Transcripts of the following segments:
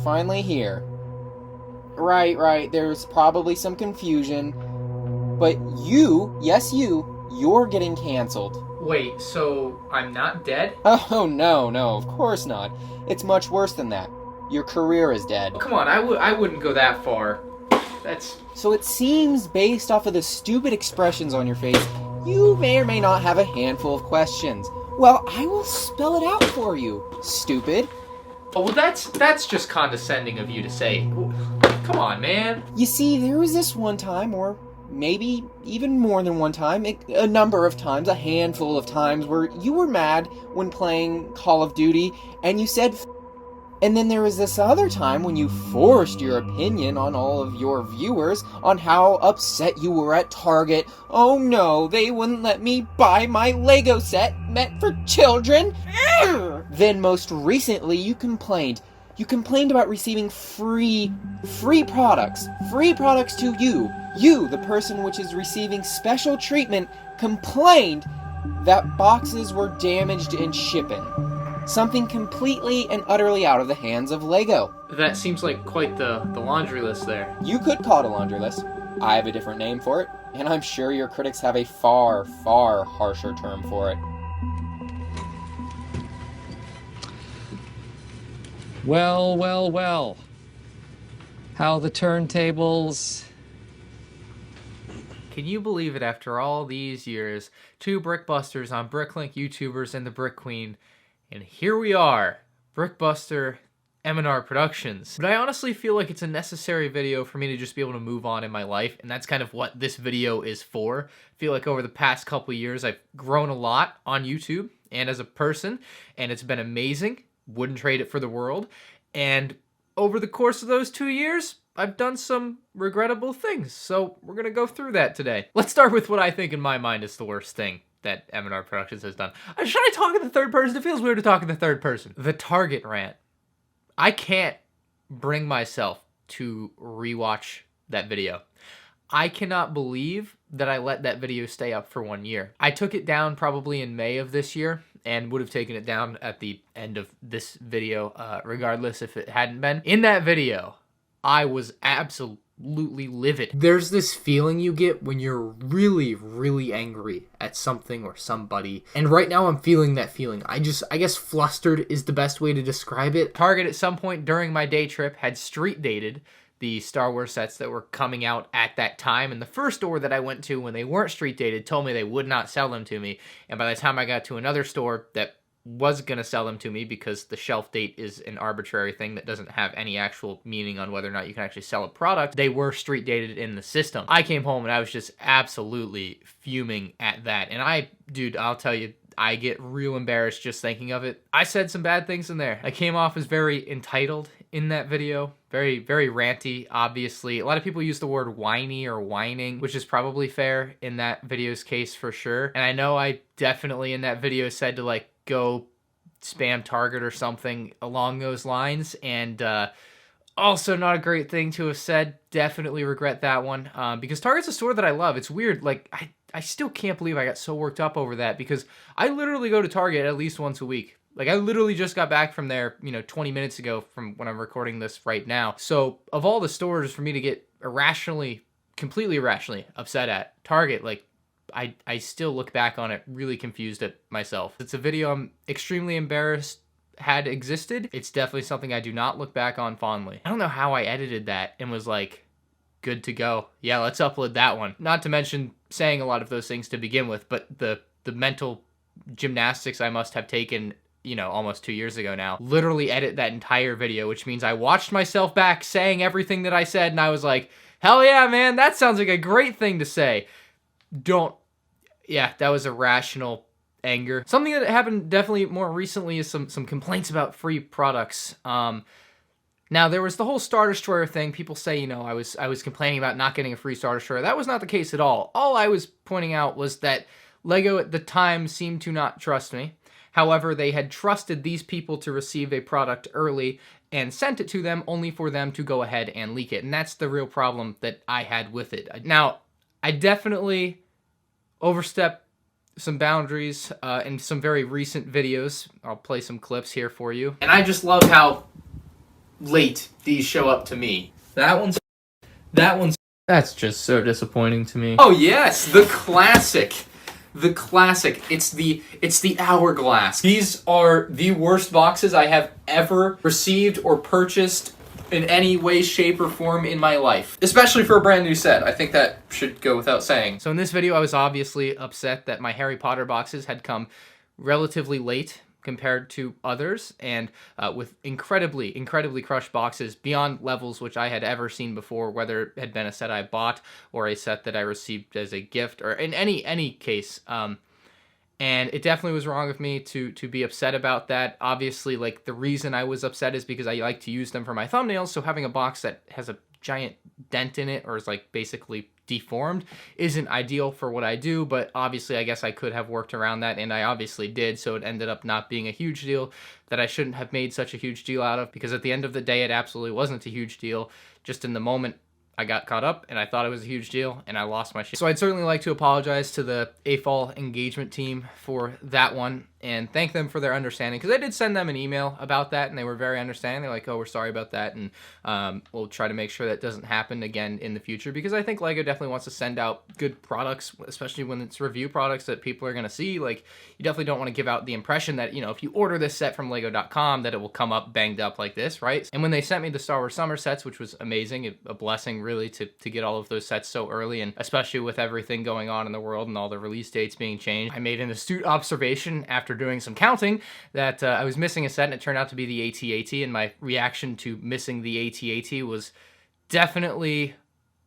finally here. Right, there's probably some confusion, but yes you're getting canceled. Wait, so I'm not dead? Oh, no, of course not. It's much worse than that. Your career is dead. Oh, come on, I wouldn't go that far. That's... So it seems, based off of the stupid expressions on your face, you may or may not have a handful of questions. Well, I will spell it out for you, stupid. Oh, well, that's just condescending of you to say. Come on, man. You see, there was this one time, or maybe even more than one time, a number of times, a handful of times, where you were mad when playing Call of Duty, and you said f***. And then there was this other time when you forced your opinion on all of your viewers on how upset you were at Target. Oh no, they wouldn't let me buy my Lego set meant for children. Then most recently you complained. You complained about receiving free products. Free products to you. You, the person which is receiving special treatment, complained that boxes were damaged in shipping. Something completely and utterly out of the hands of LEGO. That seems like quite the laundry list there. You could call it a laundry list. I have a different name for it, and I'm sure your critics have a far, far harsher term for it. Well. How the turntables... Can you believe it, after all these years, 2 Brickbusters on Bricklink YouTubers and the Brick Queen, and here we are, Brickbuster, MandRproductions. But I honestly feel like it's a necessary video for me to just be able to move on in my life, and that's kind of what this video is for. I feel like over the past couple years, I've grown a lot on YouTube and as a person, and it's been amazing. Wouldn't trade it for the world. And over the course of those 2 years, I've done some regrettable things, so we're gonna go through that today. Let's start with what I think in my mind is the worst thing that MandRproductions has done. Should I talk in the third person? It feels weird to talk in the third person. The Target rant. I can't bring myself to rewatch that video. I cannot believe that I let that video stay up for 1 year. I took it down probably in May of this year and would have taken it down at the end of this video regardless if it hadn't been. In that video, I was absolutely livid. There's this feeling you get when you're really, really angry at something or somebody. And right now I'm feeling that feeling. I guess flustered is the best way to describe it. Target at some point during my day trip had street dated the Star Wars sets that were coming out at that time. And the first store that I went to when they weren't street dated told me they would not sell them to me. And by the time I got to another store that was going to sell them to me, because the shelf date is an arbitrary thing that doesn't have any actual meaning on whether or not you can actually sell a product, they were street dated in the system. I came home and I was just absolutely fuming at that. And dude, I'll tell you, I get real embarrassed just thinking of it. I said some bad things in there. I came off as very entitled in that video. Very, very ranty, obviously. A lot of people use the word whiny or whining, which is probably fair in that video's case for sure. And I know I definitely in that video said to like go spam Target or something along those lines. And also not a great thing to have said. Definitely regret that one. Because Target's a store that I love. It's weird. Like, I still can't believe I got so worked up over that, because I literally go to Target at least once a week. Like, I literally just got back from there, 20 minutes ago from when I'm recording this right now. So, of all the stores for me to get completely irrationally upset at, Target, like, I still look back on it really confused at myself. It's a video I'm extremely embarrassed had existed. It's definitely something I do not look back on fondly. I don't know how I edited that and was like, good to go. Yeah, let's upload that one. Not to mention saying a lot of those things to begin with, but the mental gymnastics I must have taken, almost 2 years ago now, literally edit that entire video, which means I watched myself back saying everything that I said, and I was like, hell yeah, man, that sounds like a great thing to say. Yeah, that was irrational anger. Something that happened definitely more recently is some complaints about free products. Now, there was the whole Star Destroyer thing. People say, I was complaining about not getting a free Star Destroyer. That was not the case at all. All I was pointing out was that LEGO at the time seemed to not trust me. However, they had trusted these people to receive a product early and sent it to them only for them to go ahead and leak it. And that's the real problem that I had with it. Now, I definitely overstepped some boundaries in some very recent videos. I'll play some clips here for you. And I just love how late these show up to me. That one's that's just so disappointing to me. Oh yes, the classic. The classic. It's the hourglass. These are the worst boxes I have ever received or purchased in any way, shape, or form in my life. Especially for a brand new set. I think that should go without saying. So in this video, I was obviously upset that my Harry Potter boxes had come relatively late compared to others, and with incredibly crushed boxes beyond levels which I had ever seen before, whether it had been a set I bought or a set that I received as a gift, or in any case. And it definitely was wrong of me to be upset about that. Obviously, like, the reason I was upset is because I like to use them for my thumbnails, so having a box that has a giant dent in it, or is like basically deformed, isn't ideal for what I do. But obviously I guess I could have worked around that, and I obviously did, so it ended up not being a huge deal that I shouldn't have made such a huge deal out of, because at the end of the day it absolutely wasn't a huge deal. Just in the moment I got caught up and I thought it was a huge deal and I lost my shit. So I'd certainly like to apologize to the AFOL engagement team for that one and thank them for their understanding, because I did send them an email about that and they were very understanding. They're like, oh, we're sorry about that, and we'll try to make sure that doesn't happen again in the future, because I think LEGO definitely wants to send out good products, especially when it's review products that people are going to see. Like, you definitely don't want to give out the impression that, you know, if you order this set from lego.com that it will come up banged up like this, right? And when they sent me the Star Wars Summer sets, which was amazing, a blessing really to get all of those sets so early, and especially with everything going on in the world and all the release dates being changed, I made an astute observation after doing some counting that I was missing a set, and it turned out to be the AT-AT, and my reaction to missing the AT-AT was definitely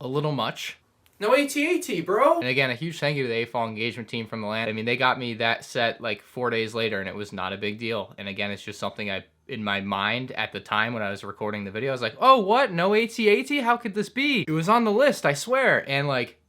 a little much. No AT-AT, bro! And again, a huge thank you to the AFOL engagement team from Milan. I mean, they got me that set like 4 days later, and it was not a big deal. And again, it's just something in my mind at the time when I was recording the video, I was like, oh, what? No AT-AT? How could this be? It was on the list, I swear. And like,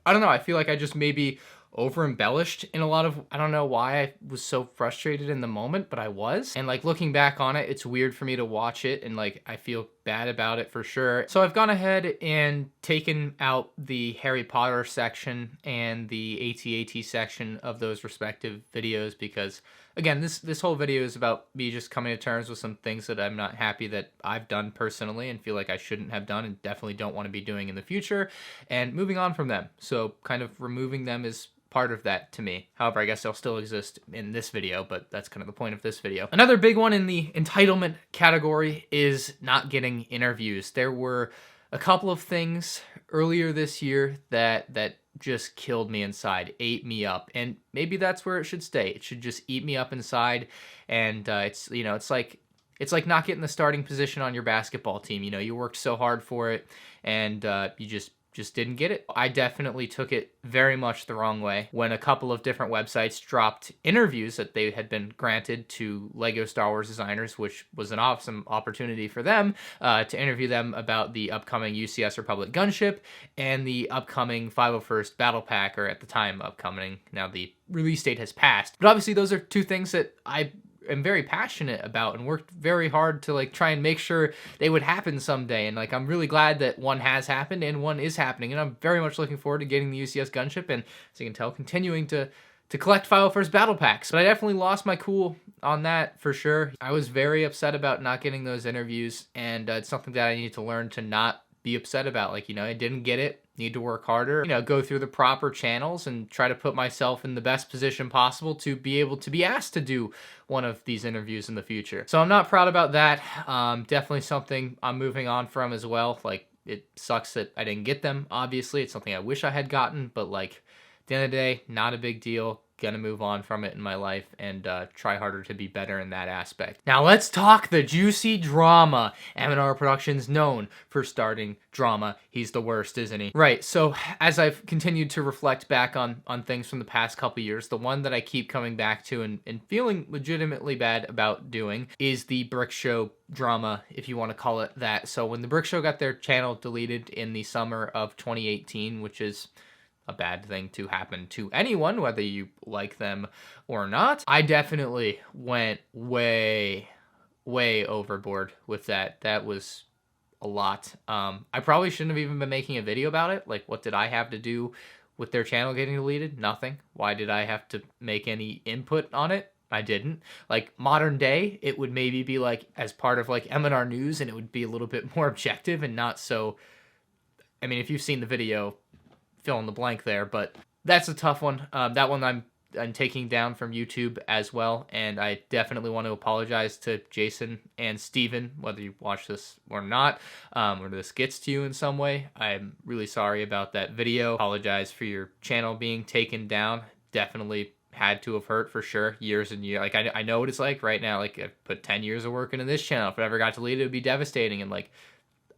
I don't know, I feel like I just maybe over embellished in a lot of, I don't know why I was so frustrated in the moment, but I was. And like, looking back on it, it's weird for me to watch it, and like, I feel bad about it for sure. So I've gone ahead and taken out the Harry Potter section and the AT-AT section of those respective videos, because again, this whole video is about me just coming to terms with some things that I'm not happy that I've done personally and feel like I shouldn't have done and definitely don't want to be doing in the future, and moving on from them. So kind of removing them is part of that to me. However, I guess they'll still exist in this video, but that's kind of the point of this video. Another big one in the entitlement category is not getting interviews. There were a couple of things earlier this year that just killed me inside, ate me up, and maybe that's where it should stay. It should just eat me up inside, and it's, you know, it's like not getting the starting position on your basketball team. You know, you worked so hard for it, and you just didn't get it. I definitely took it very much the wrong way when a couple of different websites dropped interviews that they had been granted to LEGO Star Wars designers, which was an awesome opportunity for them to interview them about the upcoming UCS Republic gunship and the upcoming 501st Battle Pack, or at the time upcoming. Now the release date has passed. But obviously those are two things that I am very passionate about and worked very hard to like try and make sure they would happen someday. And like, I'm really glad that one has happened and one is happening, and I'm very much looking forward to getting the UCS gunship, and as you can tell, continuing to collect 501st Battle Packs. But I definitely lost my cool on that for sure. I was very upset about not getting those interviews, and it's something that I need to learn to not be upset about. Like, you know, I didn't get it, need to work harder, you know, go through the proper channels and try to put myself in the best position possible to be able to be asked to do one of these interviews in the future. So I'm not proud about that. Definitely something I'm moving on from as well. Like, it sucks that I didn't get them. Obviously, it's something I wish I had gotten, but like, at the end of the day, not a big deal. Gonna move on from it in my life and try harder to be better in that aspect. Now let's talk the juicy drama. MandRproductions, known for starting drama. He's the worst, isn't he? Right, so as I've continued to reflect back on things from the past couple years, the one that I keep coming back to and feeling legitimately bad about doing is the Brick Show drama, if you want to call it that. So when the Brick Show got their channel deleted in the summer of 2018, which is a bad thing to happen to anyone, whether you like them or not, I definitely went way overboard with that. That was a lot. I probably shouldn't have even been making a video about it. Like, what did I have to do with their channel getting deleted? Nothing. Why did I have to make any input on it? I didn't. Like, modern day, it would maybe be like as part of like M&R News, and it would be a little bit more objective and not so, I mean, if you've seen the video, fill in the blank there, but that's a tough one. That one I'm taking down from YouTube as well, and I definitely want to apologize to Jason and Steven, whether you watch this or not, or this gets to you in some way. I'm really sorry about that video. Apologize for your channel being taken down. Definitely had to have hurt for sure. Years and years. Like, I know what it's like right now. Like, I've put 10 years of work into this channel. If it ever got deleted, it would be devastating, and like,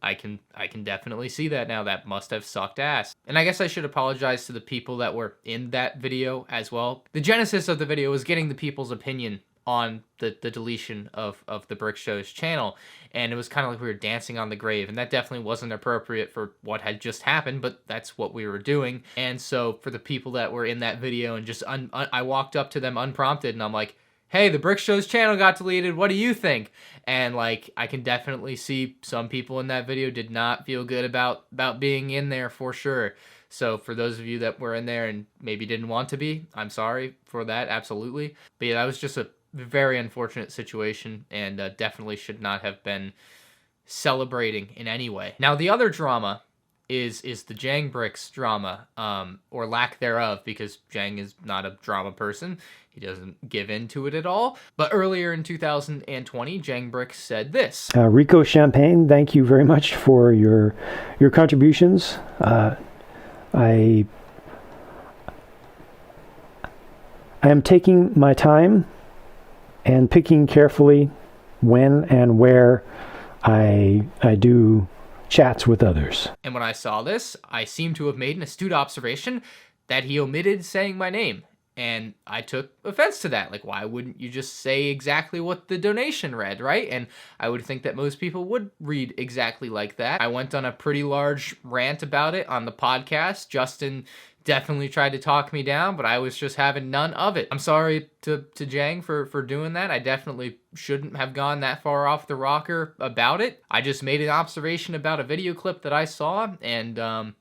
I can definitely see that now. That must have sucked ass. And I guess I should apologize to the people that were in that video as well. The genesis of the video was getting the people's opinion on the deletion of the Brick Show's channel. And it was kind of like we were dancing on the grave. And that definitely wasn't appropriate for what had just happened, but that's what we were doing. And so for the people that were in that video and just, I walked up to them unprompted and I'm like, hey, the Brick Show's channel got deleted. What do you think? And like, I can definitely see some people in that video did not feel good about being in there for sure. So for those of you that were in there and maybe didn't want to be, I'm sorry for that, absolutely. But yeah, that was just a very unfortunate situation, and definitely should not have been celebrating in any way. Now, the other drama is the Jangbricks drama, or lack thereof, because Jang is not a drama person. He doesn't give into it at all. But earlier in 2020, Jangbricks said this. Rico Champagne, thank you very much for your contributions. I am taking my time and picking carefully when and where I do chats with others. And when I saw this, I seem to have made an astute observation that he omitted saying my name. And I took offense to that. Like, why wouldn't you just say exactly what the donation read, right? And I would think that most people would read exactly like that. I went on a pretty large rant about it on the podcast. Justin definitely tried to talk me down, but I was just having none of it. I'm sorry to Jang for doing that. I definitely shouldn't have gone that far off the rocker about it. I just made an observation about a video clip that I saw, and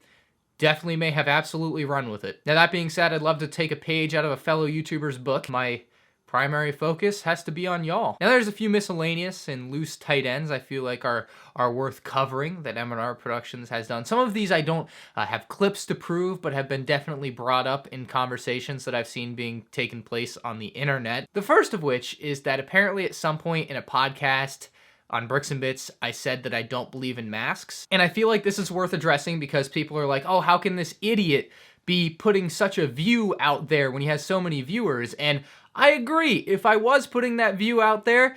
definitely may have absolutely run with it. Now, that being said, I'd love to take a page out of a fellow YouTuber's book. My primary focus has to be on y'all. Now, there's a few miscellaneous and loose tight ends I feel like are worth covering that MandRproductions has done. Some of these I don't have clips to prove, but have been definitely brought up in conversations that I've seen being taken place on the internet. The first of which is that apparently at some point in a podcast on Bricks and Bits, I said that I don't believe in masks. And I feel like this is worth addressing because people are like, oh, how can this idiot be putting such a view out there when he has so many viewers? And I agree. If I was putting that view out there,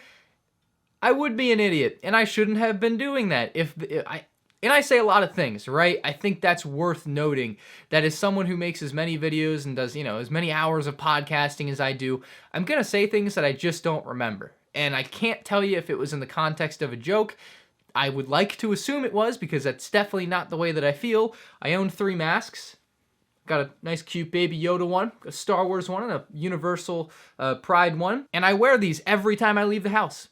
I would be an idiot, and I shouldn't have been doing that. And I say a lot of things, right? I think that's worth noting, that as someone who makes as many videos and does, as many hours of podcasting as I do, I'm gonna say things that I just don't remember. And I can't tell you if it was in the context of a joke. I would like to assume it was, because that's definitely not the way that I feel. I own 3 masks. Got a nice cute Baby Yoda one, a Star Wars one, and a Universal Pride one. And I wear these every time I leave the house.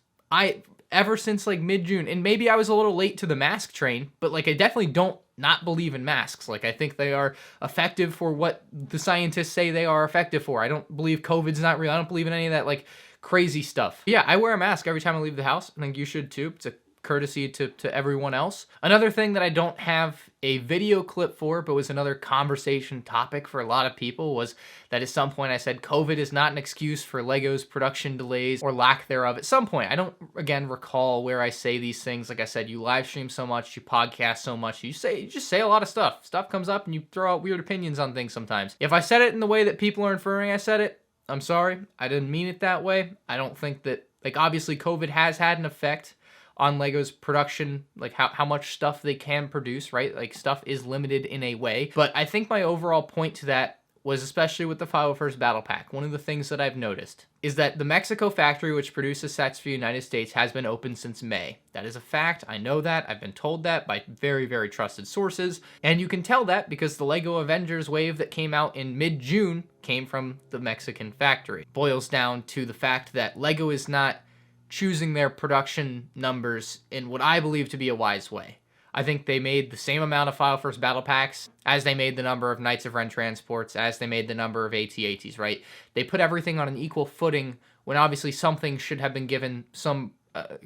Ever since like mid-June. And maybe I was a little late to the mask train, but like I definitely don't not believe in masks. Like, I think they are effective for what the scientists say they are effective for. I don't believe COVID's not real. I don't believe in any of that like crazy stuff. Yeah, I wear a mask every time I leave the house. I think you should too. It's a courtesy to everyone else. Another thing that I don't have a video clip for, but was another conversation topic for a lot of people, was that at some point I said COVID is not an excuse for Lego's production delays or lack thereof. At some point, I don't, again, recall where I say these things. Like I said, you live stream so much, you podcast so much, you just say a lot of stuff. Stuff comes up and you throw out weird opinions on things sometimes. If I said it in the way that people are inferring I said it, I'm sorry. I didn't mean it that way. I don't think that, like, obviously COVID has had an effect on Lego's production, like how much stuff they can produce, right? Like, stuff is limited in a way. But I think my overall point to that was, especially with the 501st Battle Pack, one of the things that I've noticed is that the Mexico factory, which produces sets for the United States, has been open since May. That is a fact. I know that. I've been told that by very, very trusted sources. And you can tell that because the Lego Avengers wave that came out in mid-June came from the Mexican factory. It boils down to the fact that Lego is not choosing their production numbers in what I believe to be a wise way. I think they made the same amount of 501st Battle Packs as they made the number of Knights of Ren transports, as they made the number of AT-ATs, right? They put everything on an equal footing when obviously something should have been given some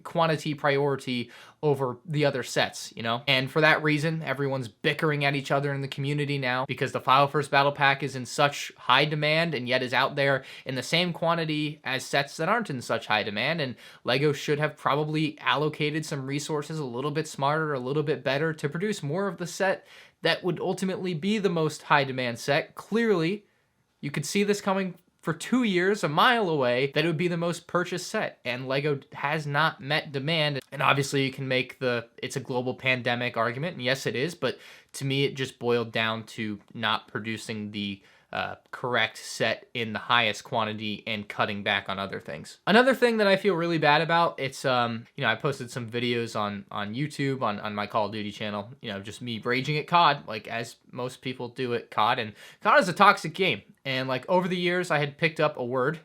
quantity priority over the other sets, you know? And for that reason, everyone's bickering at each other in the community now because the File First Battle Pack is in such high demand and yet is out there in the same quantity as sets that aren't in such high demand. And LEGO should have probably allocated some resources a little bit smarter, a little bit better to produce more of the set that would ultimately be the most high demand set. Clearly, you could see this coming for 2 years, a mile away, that it would be the most purchased set, and LEGO has not met demand. And obviously you can make the it's a global pandemic argument, and yes it is, but to me it just boiled down to not producing the correct set in the highest quantity and cutting back on other things. Another thing that I feel really bad about, it's, you know, I posted some videos on YouTube, on my Call of Duty channel, you know, just me raging at COD, like as most people do at COD, and COD is a toxic game. And like over the years, I had picked up a word.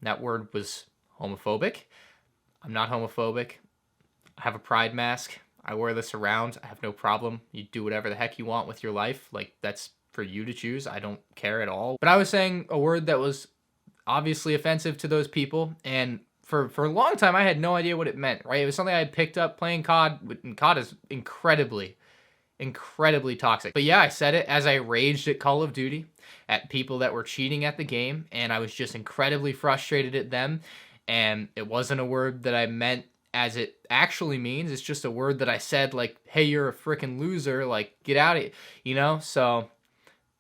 That word was homophobic. I'm not homophobic. I have a pride mask. I wear this around. I have no problem. You do whatever the heck you want with your life. Like, that's for you to choose. I don't care at all. But I was saying a word that was obviously offensive to those people, and for a long time I had no idea what it meant, right? It was something I had picked up playing COD, and COD is incredibly toxic. But yeah, I said it as I raged at Call of Duty, at people that were cheating at the game, and I was just incredibly frustrated at them. And it wasn't a word that I meant as it actually means. It's just a word that I said, like, hey, you're a freaking loser, like, get out of it, you know? So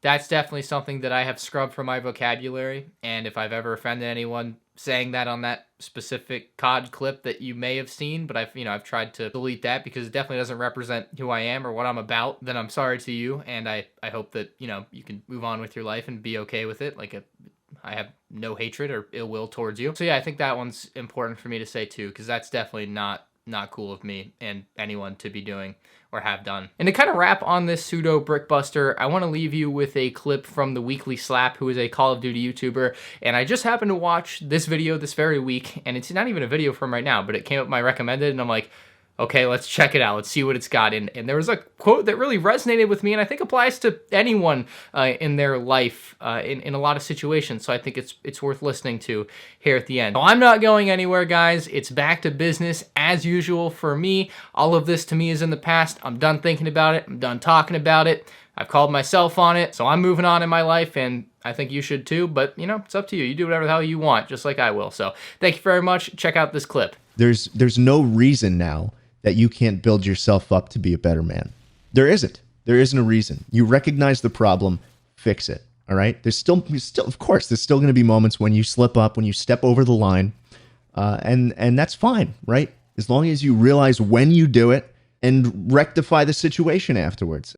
that's definitely something that I have scrubbed from my vocabulary. And if I've ever offended anyone saying that on that specific COD clip that you may have seen, but I've tried to delete that because it definitely doesn't represent who I am or what I'm about, then I'm sorry to you. And I hope that, you know, you can move on with your life and be okay with it. Like, I have no hatred or ill will towards you. So yeah, I think that one's important for me to say too, because that's definitely not cool of me and anyone to be doing or have done. And to kind of wrap on this pseudo brickbuster, I want to leave you with a clip from the Weekly Slap, who is a Call of Duty YouTuber. And I just happened to watch this video this very week, and it's not even a video from right now, but it came up my recommended, and I'm like, okay, let's check it out. Let's see what it's got. And there was a quote that really resonated with me, and I think applies to anyone in their life in a lot of situations. So I think it's worth listening to here at the end. So I'm not going anywhere, guys. It's back to business as usual for me. All of this to me is in the past. I'm done thinking about it. I'm done talking about it. I've called myself on it. So I'm moving on in my life, and I think you should too. But, you know, it's up to you. You do whatever the hell you want, just like I will. So thank you very much. Check out this clip. There's no reason now that you can't build yourself up to be a better man. There isn't. There isn't a reason. You recognize the problem, fix it. All right. There's still, of course, there's still going to be moments when you slip up, when you step over the line, and that's fine, right? As long as you realize when you do it and rectify the situation afterwards.